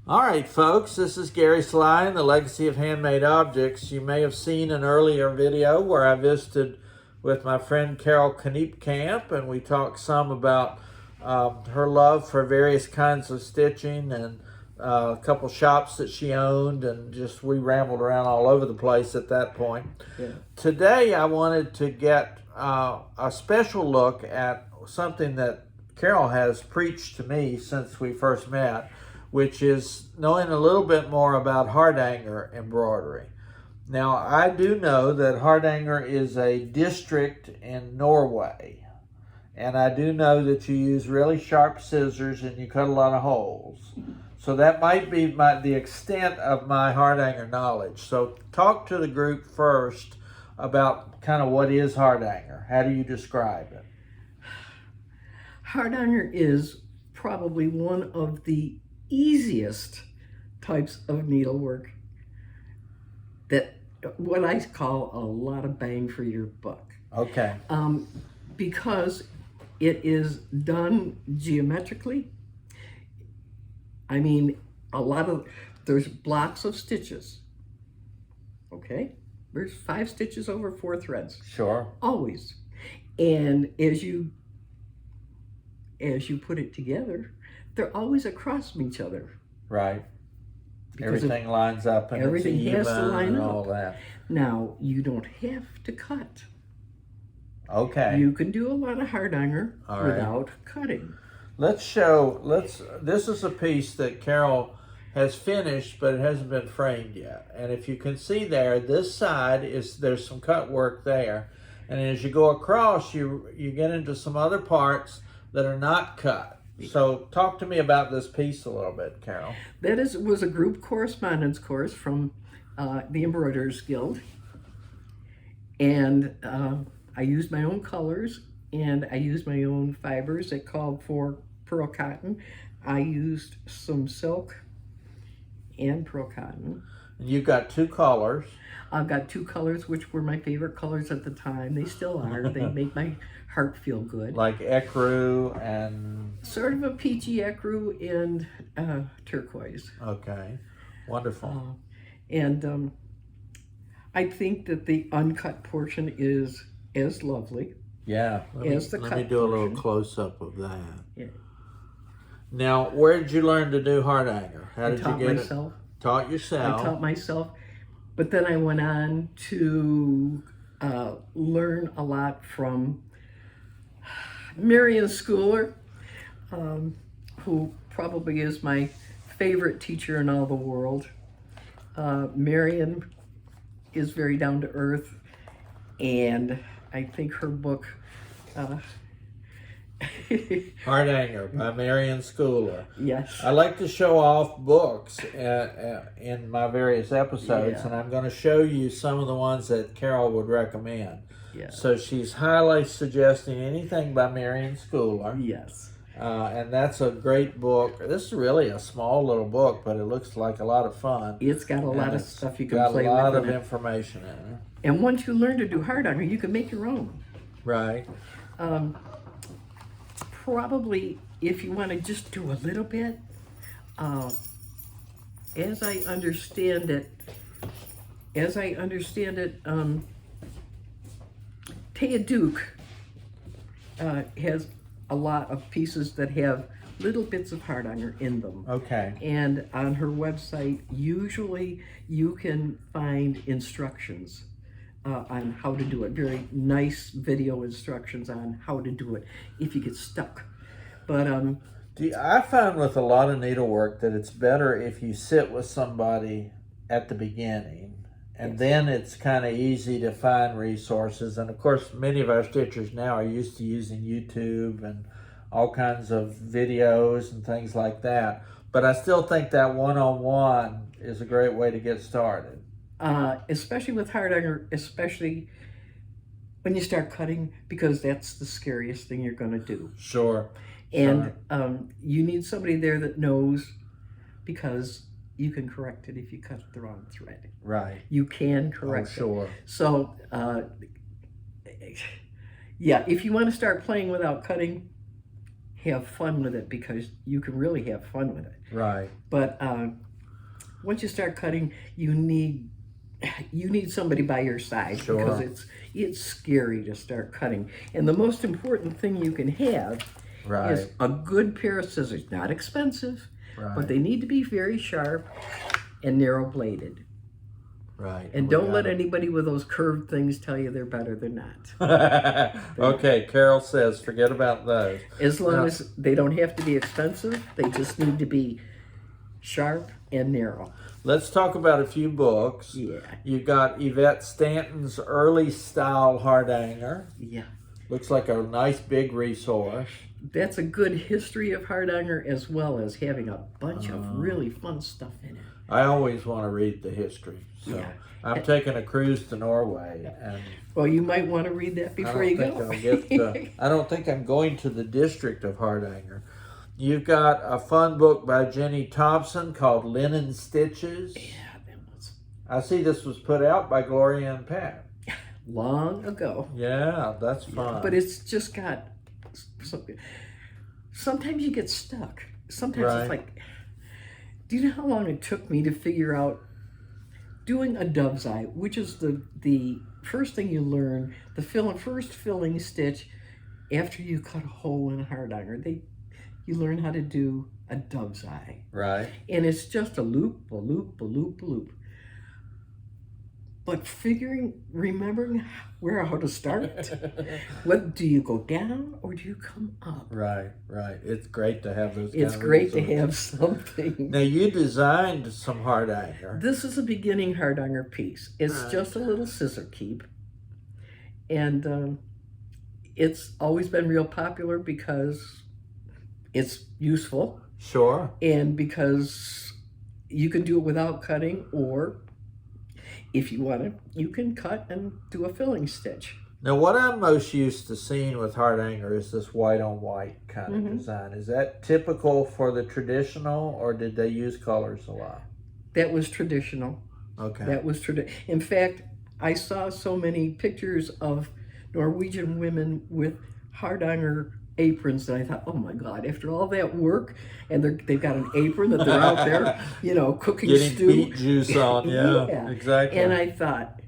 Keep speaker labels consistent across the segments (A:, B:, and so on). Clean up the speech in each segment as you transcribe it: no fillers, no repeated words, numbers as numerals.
A: All right, folks, this is Gary Sly and the Legacy of Handmade Objects. You may have seen an earlier video where I visited with my friend Carole Camp, and we talked some about her love for various kinds of stitching and a couple shops that she owned, and just we rambled around all over the place at that point.
B: Yeah.
A: Today I wanted to get a special look at something that Carole has preached to me since we first met, which is knowing a little bit more about Hardanger embroidery. Now, I do know that Hardanger is a district in Norway, and I do know that you use really sharp scissors and you cut a lot of holes. So that might be the extent of my Hardanger knowledge. So talk to the group first about kind of what is Hardanger. How do you describe it?
B: Hardanger is probably one of the easiest types of needlework that what I call a lot of bang for your buck.
A: Okay.
B: Because it is done geometrically. I mean, there's blocks of stitches. Okay? There's 5 stitches over 4 threads.
A: Sure.
B: Always. And as you put it together, they're always across from each other.
A: Right. Everything lines up and
B: everything
A: it's even
B: has to line
A: and
B: up.
A: all that.
B: Now, you don't have to cut.
A: Okay.
B: You can do a lot of Hardanger
A: All
B: without cutting.
A: This is a piece that Carole has finished, but it hasn't been framed yet. And if you can see there, this side there's some cut work there. And as you go across, you get into some other parts that are not cut. So talk to me about this piece a little bit, Carole.
B: That was a group correspondence course from the Embroiderers Guild. And I used my own colors and I used my own fibers that called for pearl cotton. I used some silk and pearl cotton.
A: And you've got 2 colors.
B: I've got 2 colors, which were my favorite colors at the time. They still are. They make my heart feel good.
A: Like ecru and...
B: Sort of a peachy ecru and turquoise.
A: Okay, wonderful.
B: And I think that the uncut portion is as lovely.
A: Yeah, let me do a little close-up of that.
B: Yeah.
A: Now, where did you learn to do Hardanger? How did you get
B: myself.
A: it? Taught yourself.
B: I taught myself. But then I went on to learn a lot from Marion Schooler, who probably is my favorite teacher in all the world. Marion is very down to earth, and I think her book,
A: Hardanger by Marion Schooler.
B: Yes.
A: I like to show off books in my various episodes,
B: Yeah.
A: and I'm going to show you some of the ones that Carole would recommend.
B: Yeah.
A: So she's highly suggesting anything by Marion Schooler.
B: Yes.
A: And that's a great book. This is really a small little book, but it looks like a lot of fun.
B: It's got a lot of stuff you can
A: got
B: play
A: a lot
B: with.
A: of information in it.
B: And once you learn to do Hardanger, you can make your own.
A: Right.
B: Probably, if you want to just do a little bit, as I understand it, Taya Duke has a lot of pieces that have little bits of Hardanger in them.
A: Okay.
B: And on her website, usually you can find instructions on how to do it. Very nice video instructions on how to do it if you get stuck. But
A: I found with a lot of needlework that it's better if you sit with somebody at the beginning, and then it's kind of easy to find resources. And of course, many of our stitchers now are used to using YouTube and all kinds of videos and things like that. But I still think that one-on-one is a great way to get started.
B: Especially with Hardanger, especially when you start cutting, because that's the scariest thing you're going to do.
A: Sure.
B: And you need somebody there that knows, because you can correct it if you cut the wrong thread.
A: Right.
B: You can correct
A: it. Sure.
B: So, yeah, if you want to start playing without cutting, have fun with it, because you can really have fun with it.
A: Right.
B: But once you start cutting, you need somebody by your side,
A: Sure.
B: because it's scary to start cutting. And the most important thing you can have
A: Right.
B: is a good pair of scissors. Not expensive,
A: Right.
B: but they need to be very sharp and narrow bladed.
A: Right.
B: And don't let anybody with those curved things tell you they're better than not.
A: Okay, Carole says forget about those.
B: As long as they don't have to be expensive, they just need to be sharp and narrow.
A: Let's talk about a few books.
B: Yeah.
A: You've got Yvette Stanton's Early Style Hardanger.
B: Yeah.
A: Looks like a nice big resource.
B: That's a good history of Hardanger, as well as having a bunch of really fun stuff in it.
A: I always want to read the history. So
B: Yeah.
A: I'm taking a cruise to Norway, and
B: Well, you might want to read that before you go.
A: I don't think I'm going to the district of Hardanger. You've got a fun book by Jenny Thompson called Linen Stitches.
B: Yeah, that was
A: I see this was put out by Gloria and Pat.
B: long ago.
A: Yeah, that's fun.
B: But it's just got something. Sometimes you get stuck. Sometimes
A: Right.
B: it's like, do you know how long it took me to figure out doing a dove's eye, which is the first thing you learn, the first filling stitch after you cut a hole in a Hardanger. You learn how to do a dove's eye.
A: Right.
B: And it's just a loop, a loop, a loop, a loop. But remembering how to start. What do you go down or do you come up?
A: Right, right. It's great to have those.
B: It's great to have something.
A: Now you designed some Hardanger.
B: This is a beginning Hardanger piece. It's just a little scissor keep, and it's always been real popular because it's useful.
A: Sure.
B: And because you can do it without cutting, or if you want to, you can cut and do a filling stitch.
A: Now, what I'm most used to seeing with Hardanger is this white on white kind of design. Is that typical for the traditional, or did they use colors a lot?
B: That was traditional.
A: Okay.
B: That was traditional. In fact, I saw so many pictures of Norwegian women with Hardanger aprons that I thought, oh my God, after all that work, and they've got an apron that they're out there, cooking
A: Getting
B: stew.
A: beet juice on, yeah, exactly.
B: And I thought,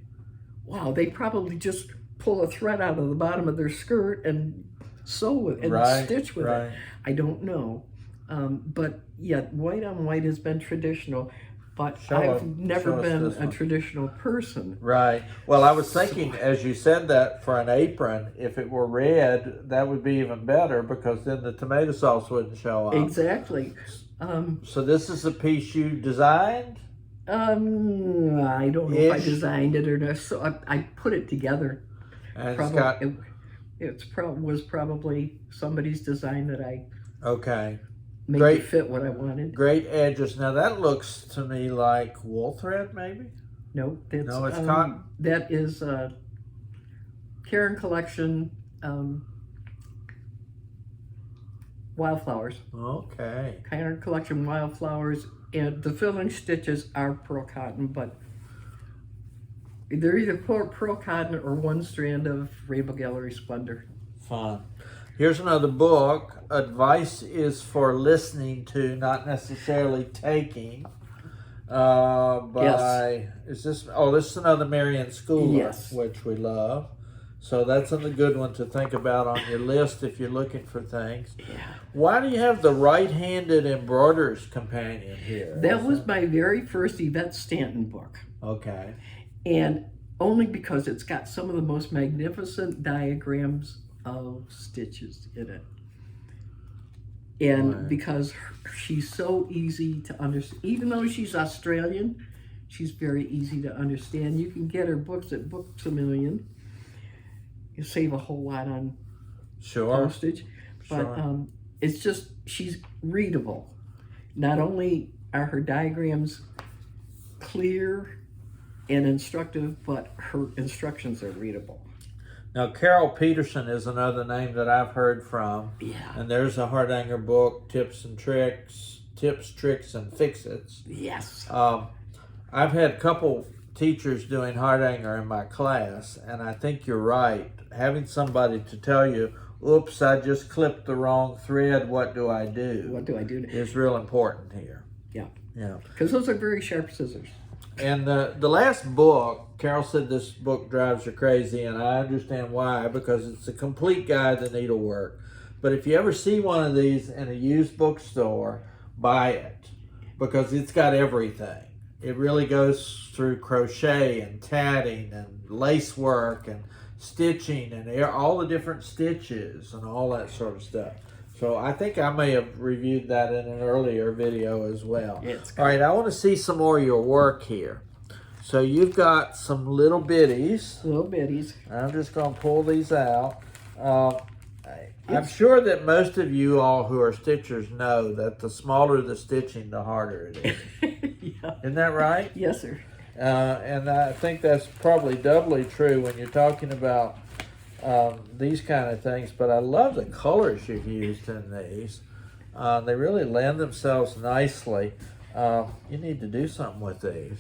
B: wow, they probably just pull a thread out of the bottom of their skirt and sew with it and stitch with it. I don't know. But yeah, white on white has been traditional. But I've never been a traditional person.
A: Right. Well, I was thinking, as you said that, for an apron, if it were red, that would be even better, because then the tomato sauce wouldn't show up.
B: Exactly.
A: So this is a piece you designed?
B: I don't know if I designed it or not. So I put it together.
A: And
B: was probably somebody's design that I made it fit what I wanted.
A: Great edges. Now that looks to me like wool thread, maybe?
B: No, it's
A: cotton.
B: That is Karen Collection wildflowers.
A: Okay.
B: Karen Collection wildflowers, and the filling stitches are pearl cotton, but they're either pearl cotton or one strand of Rainbow Gallery Splendor.
A: Fun. Here's another book. Advice is for listening to, not necessarily taking. Is this? Oh, this is another Marian Schooler, which we love. So that's a good one to think about on your list if you're looking for things.
B: Yeah.
A: Why do you have the right-handed embroiderer's companion here?
B: That was my very first Yvette Stanton book.
A: Okay.
B: And only because it's got some of the most magnificent diagrams of stitches in it. And because she's so easy to understand, even though she's Australian, she's very easy to understand. You can get her books at Books A Million. You save a whole lot on postage. But it's just, she's readable. Not only are her diagrams clear and instructive, but her instructions are readable.
A: Now, Carole Peterson is another name that I've heard from.
B: Yeah.
A: And there's a Hardanger book, Tips, Tricks, and Fix-Its.
B: Yes.
A: I've had a couple teachers doing Hardanger in my class, and I think you're right. Having somebody to tell you oops, I just clipped the wrong thread, what do I do?
B: What do I do?
A: Is real important here.
B: Yeah.
A: Yeah.
B: Because those are very sharp scissors.
A: And the last book, Carole said this book drives her crazy, and I understand why, because it's a complete guide to needlework. But if you ever see one of these in a used bookstore, buy it, because it's got everything. It really goes through crochet and tatting and lace work and stitching and all the different stitches and all that sort of stuff. So I think I may have reviewed that in an earlier video as well. All right, I want to see some more of your work here. So you've got some little bitties.
B: Little bitties.
A: I'm just going to pull these out. I'm sure that most of you all who are stitchers know that the smaller the stitching, the harder it is.
B: Yeah.
A: Isn't that right?
B: Yes, sir.
A: And I think that's probably doubly true when you're talking about these kind of things. But I love the colors you've used in these. They really lend themselves nicely. You need to do something with these.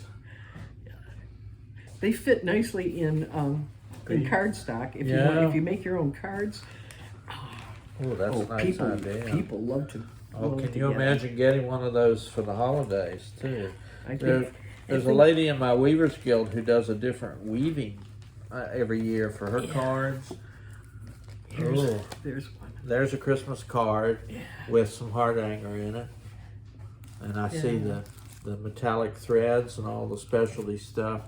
B: They fit nicely in cardstock. If you make your own cards.
A: Oh, that's a nice idea.
B: People love to.
A: Can you imagine getting one of those for the holidays too? There's
B: think
A: a lady in my Weavers Guild who does a different weaving every year for her cards.
B: There's one.
A: There's a Christmas card with some Hardanger in it, and I see the metallic threads and all the specialty stuff.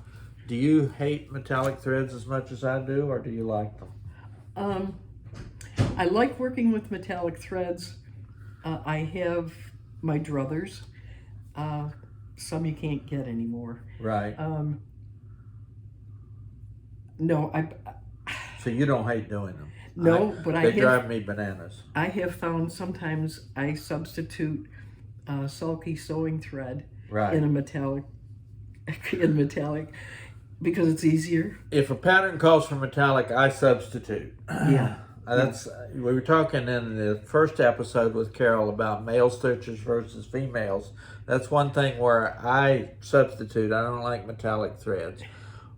A: Do you hate metallic threads as much as I do, or do you like them?
B: I like working with metallic threads. I have my druthers. Some you can't get anymore.
A: Right.
B: No,
A: So you don't hate doing them?
B: No, but
A: they drive me bananas.
B: I have found sometimes I substitute sulky sewing thread in a metallic, because it's easier.
A: If a pattern calls for metallic, I substitute.
B: Yeah.
A: We were talking in the first episode with Carole about male stitchers versus females. That's one thing where I substitute. I don't like metallic threads.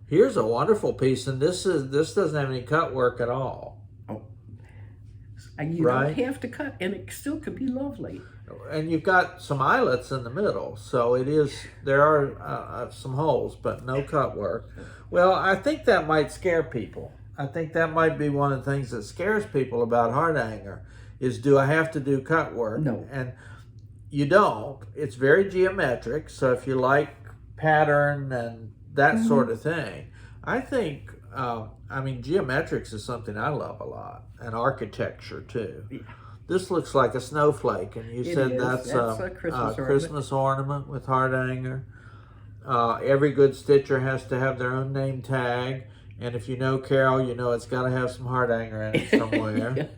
A: Here's a wonderful piece, and this doesn't have any cut work at all.
B: Oh, you don't have to cut, and it still could be lovely.
A: And you've got some eyelets in the middle, so there are some holes, but no cut work. Well, I think that might scare people. I think that might be one of the things that scares people about Hardanger is, do I have to do cut work?
B: No.
A: And you don't. It's very geometric, so if you like pattern and that sort of thing, I think, geometrics is something I love a lot, and architecture too. Yeah. This looks like a snowflake, and you said that's a Christmas ornament with Hardanger. Every good stitcher has to have their own name tag. And if you know Carole, you know it's got to have some Hardanger in it somewhere.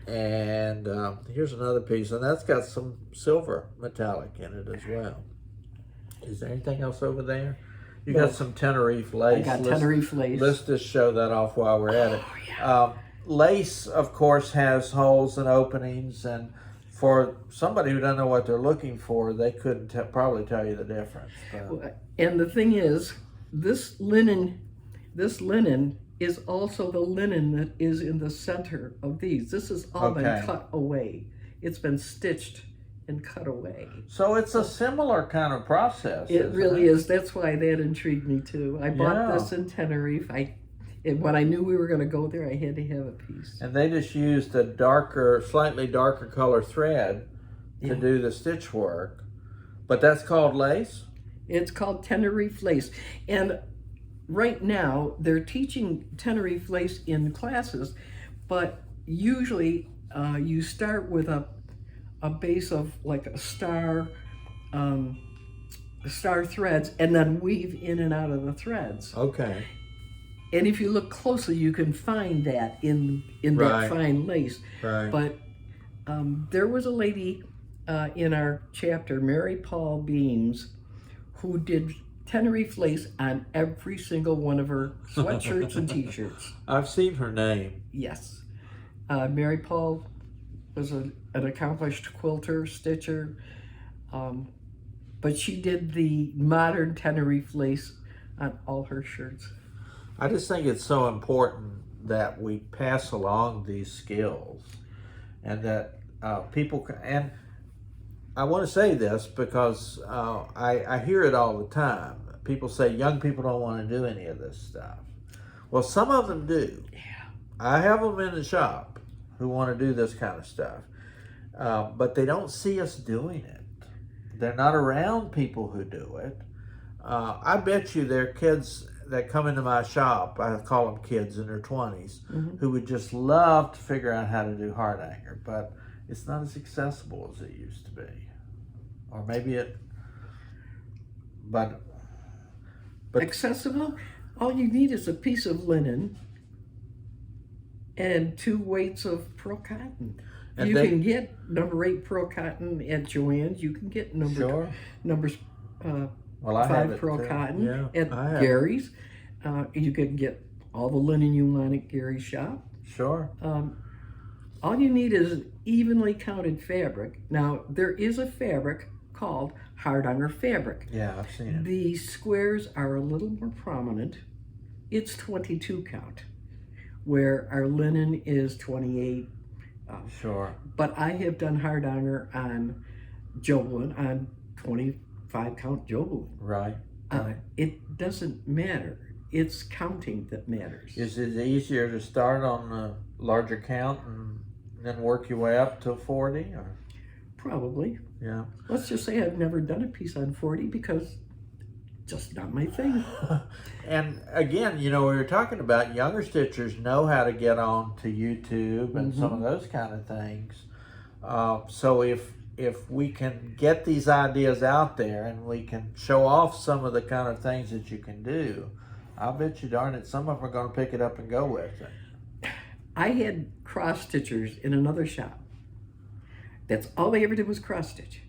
A: And here's another piece, and that's got some silver metallic in it as well. Is there anything else over there? You got some Tenerife lace.
B: I got Tenerife lace.
A: Let's just show that off while we're at it.
B: Yeah.
A: Lace, of course, has holes and openings, and for somebody who doesn't know what they're looking for, they couldn't probably tell you the difference.
B: And the thing is, this linen is also the linen that is in the center of these. This has all been cut away. It's been stitched and cut away.
A: So it's a similar kind of process.
B: It really is. That's why that intrigued me too. I bought this in Tenerife. When I knew we were going to go there, I had to have a piece.
A: And they just used a slightly darker color thread to do the stitch work. But that's called lace?
B: It's called Tenerife lace. And right now, they're teaching Tenerife lace in classes, but usually you start with a base of like a star threads, and then weave in and out of the threads.
A: Okay.
B: And if you look closely, you can find that in that fine lace.
A: Right.
B: But there was a lady in our chapter, Mary Paul Beams, who did Tenerife lace on every single one of her sweatshirts and t-shirts.
A: I've seen her name.
B: Yes. Mary Paul was an accomplished quilter, stitcher, but she did the modern Tenerife lace on all her shirts.
A: I just think it's so important that we pass along these skills, and that people can, and I want to say this because I hear it all the time. People say young people don't want to do any of this stuff. Well, some of them do.
B: Yeah.
A: I have them in the shop who want to do this kind of stuff, but they don't see us doing it. They're not around people who do it. I bet you there are kids that come into my shop, I call them kids in their 20s, who would just love to figure out how to do Hardanger, but it's not as accessible as it used to be. Or maybe it, but
B: Accessible? All you need is a piece of linen and 2 weights of pearl cotton.
A: And
B: you
A: they
B: can get number 8 pearl cotton at Joann's. You can get numbers
A: well, I have
B: 5
A: it
B: pearl
A: too.
B: cotton
A: Yeah,
B: at
A: I have it.
B: Gary's. You can get all the linen you want at Gary's shop.
A: Sure.
B: All you need is evenly counted fabric. Now, there is a fabric called Hardanger fabric.
A: Yeah, I've seen it.
B: The squares are a little more prominent. It's 22 count, where our linen is 28.
A: Sure.
B: But I have done Hardanger on Jobelin, on 25 count Jobelin.
A: Right. Right.
B: It doesn't matter. It's counting that matters.
A: Is it easier to start on a larger count and then work your way up to 40? Or?
B: Probably.
A: Yeah.
B: Let's just say I've never done a piece on 40 because just not my thing.
A: And again, you know, we were talking about younger stitchers know how to get on to YouTube and some of those kind of things. So if we can get these ideas out there and we can show off some of the kind of things that you can do, I'll bet you darn it, some of them are going to pick it up and go with it.
B: I had cross stitchers in another shop. That's all they ever did was cross stitch.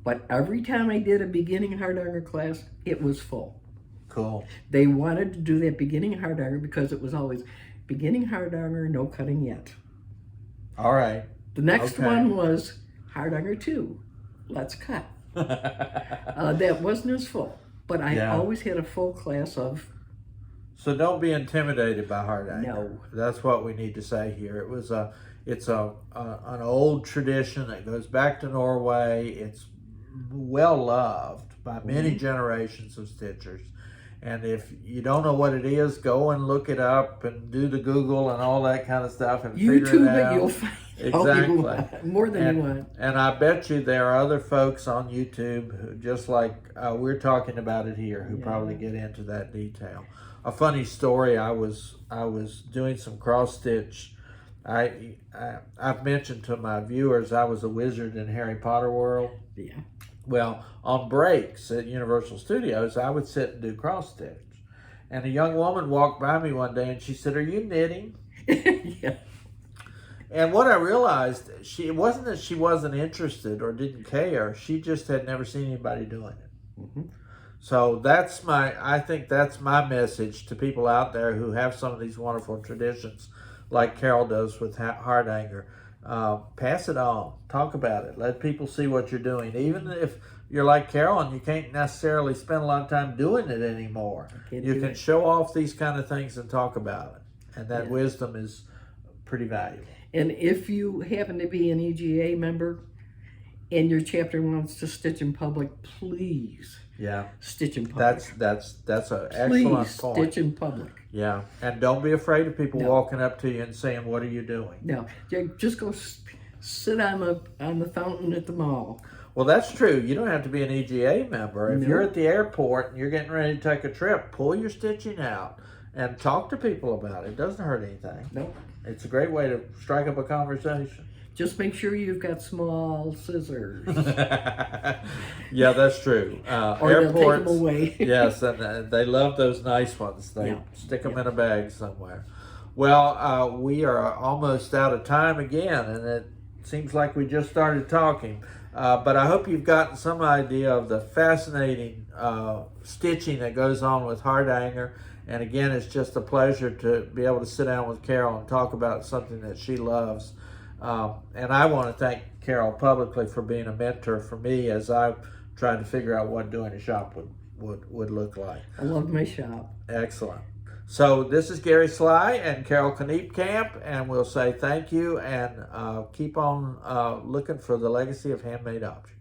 B: But every time I did a beginning Hardanger class, it was full.
A: Cool.
B: They wanted to do that beginning Hardanger because it was always beginning Hardanger, no cutting yet.
A: All right.
B: The next one was Hardanger 2, let's cut. That wasn't as full, but I always had a full class of.
A: So don't be intimidated by Hardanger.
B: No.
A: That's what we need to say here. It's an old tradition that goes back to Norway. It's well loved by many generations of stitchers. And if you don't know what it is, go and look it up and do the Google and all that kind of stuff and figure it out.
B: YouTube, you'll find
A: Exactly.
B: more than you want.
A: And I bet you there are other folks on YouTube who, just like we're talking about it here, who probably get into that detail. A funny story, I was doing some cross stitch. I've mentioned to my viewers I was a wizard in Harry Potter world.
B: Yeah.
A: Well, on breaks at Universal Studios, I would sit and do cross stitch. And a young woman walked by me one day and she said, "Are you knitting?"
B: Yeah.
A: And what I realized, it wasn't that she wasn't interested or didn't care. She just had never seen anybody doing it. So I think that's my message to people out there who have some of these wonderful traditions, like Carole does with Hardanger. Pass it on. Talk about it. Let people see what you're doing. Even if you're like Carole and you can't necessarily spend a lot of time doing it anymore, you can show off these kind of things and talk about it. And that wisdom is pretty valuable. And
B: if you happen to be an EGA member and your chapter wants to stitch in public, please stitch in public.
A: That's an excellent point.
B: Stitch in public.
A: Yeah, and don't be afraid of people walking up to you and saying, "What are you doing?"
B: No, just go sit on the fountain at the mall.
A: Well, that's true. You don't have to be an EGA member. If you're at the airport and you're getting ready to take a trip, pull your stitching out and talk to people about it. It doesn't hurt anything.
B: Nope.
A: It's a great way to strike up a conversation.
B: Just make sure you've got small scissors.
A: Yeah, that's true.
B: Or
A: airports,
B: they'll take them away.
A: Yes, and they love those nice ones. They stick them in a bag somewhere. Well, we are almost out of time again, and it seems like we just started talking. But I hope you've gotten some idea of the fascinating stitching that goes on with Hardanger. And again, it's just a pleasure to be able to sit down with Carole and talk about something that she loves. And I want to thank Carole publicly for being a mentor for me as I've tried to figure out what doing a shop would look like.
B: I love my shop.
A: Excellent. So this is Gary Sly and Carole Kneepkamp, and we'll say thank you and keep on looking for the legacy of handmade objects.